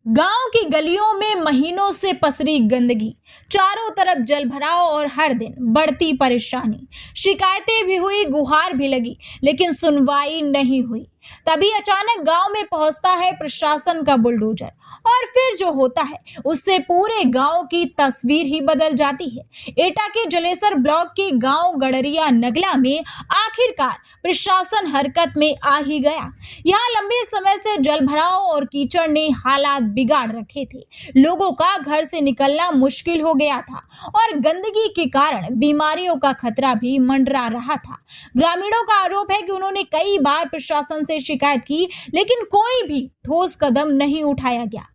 गांव की गलियों में महीनों से पसरी गंदगी, चारों तरफ जलभराव और हर दिन बढ़ती परेशानी। शिकायतें भी हुई, गुहार भी लगी, लेकिन सुनवाई नहीं हुई। तभी अचानक गांव में पहुंचता है प्रशासन का बुलडोजर और फिर जो होता है उससे पूरे गांव की तस्वीर ही बदल जाती है। एटा के जलेसर ब्लॉक के गांव गड़रिया नगला में आखिरकार प्रशासन हरकत में आ ही गया। यहाँ लंबे समय से जलभराव और कीचड़ ने हालात बिगाड़ रखे थे। लोगों का घर से निकलना मुश्किल हो गया था और गंदगी के कारण बीमारियों का खतरा भी मंडरा रहा था। ग्रामीणों का आरोप है कि उन्होंने कई बार प्रशासन से शिकायत की, लेकिन कोई भी ठोस कदम नहीं उठाया गया।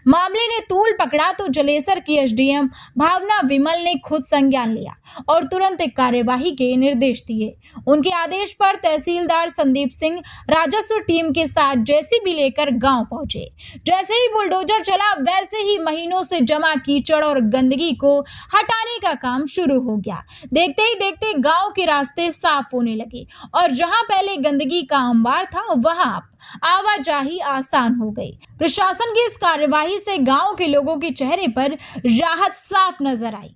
मामले ने तूल पकड़ा तो जलेसर की एसडीएम भावना विमल ने खुद संज्ञान लिया और तुरंत एक कार्यवाही के निर्देश दिए। उनके आदेश पर तहसीलदार संदीप सिंह राजस्व टीम के साथ जेसीबी लेकर गांव पहुंचे। जैसे ही बुलडोजर चला, वैसे ही महीनों से जमा कीचड़ और गंदगी को हटाने का काम शुरू हो गया। देखते ही देखते गांव के रास्ते साफ होने लगे और जहां पहले गंदगी का अंबार था, वहां आवाजाही आसान हो गई। प्रशासन की इस कार्यवाही से गांव के लोगों के चेहरे पर राहत साफ नजर आई।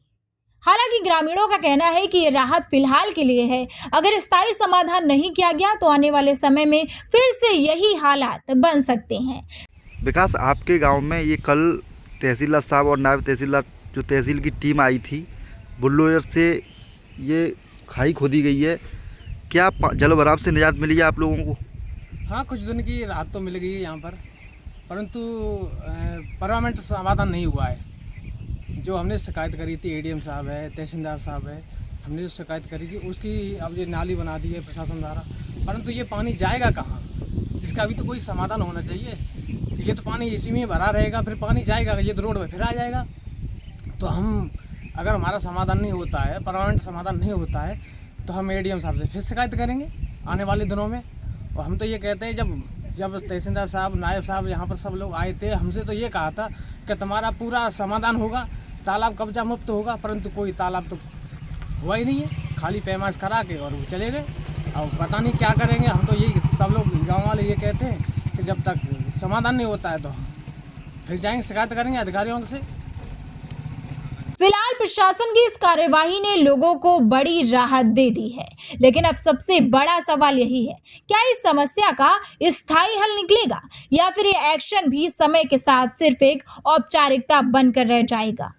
हालांकि ग्रामीणों का कहना है कि ये राहत फिलहाल के लिए है। अगर स्थायी समाधान नहीं किया गया तो आने वाले समय में फिर से यही हालात बन सकते हैं। विकास, आपके गांव में ये कल तहसीलदार साहब और नायब तहसीलदार जो तहसील की टीम आई थी, बुलडोजर से ये खाई खोदी गई है। क्या जल भराव से निजात मिली है आप लोगों को? हाँ, कुछ दिन की राहत तो मिल गई है यहाँ पर, परंतु परमानेंट समाधान नहीं हुआ है। जो हमने शिकायत करी थी, एडीएम साहब है, तहसीलदार साहब है, हमने जो शिकायत करी थी उसकी अब ये नाली बना दी है प्रशासन द्वारा, परंतु ये पानी जाएगा कहाँ? इसका अभी तो कोई समाधान होना चाहिए। ये तो पानी इसी में भरा रहेगा, फिर पानी जाएगा, ये तो रोड पर फिर आ जाएगा। तो हम अगर हमारा समाधान नहीं होता है, परमानेंट समाधान नहीं होता है, तो हम एडीएम साहब से फिर शिकायत करेंगे आने वाले दिनों में। और हम तो ये कहते हैं, जब तहसीलदार साहब, नायब साहब यहाँ पर सब लोग आए थे, हमसे तो ये कहा था कि तुम्हारा पूरा समाधान होगा, तालाब कब्जा मुक्त होगा, परंतु कोई तालाब तो हुआ ही नहीं है। खाली पैमाइश करा के और वो चले गए। अब पता नहीं क्या करेंगे। हम तो यही सब लोग गाँव वाले ये कहते हैं कि जब तक समाधान नहीं होता है तो हम फिर जाएंगे, शिकायत करेंगे अधिकारियों से। फिलहाल प्रशासन की इस कार्यवाही ने लोगों को बड़ी राहत दे दी है, लेकिन अब सबसे बड़ा सवाल यही है, क्या इस समस्या का स्थायी हल निकलेगा या फिर ये एक्शन भी समय के साथ सिर्फ एक औपचारिकता बनकर रह जाएगा।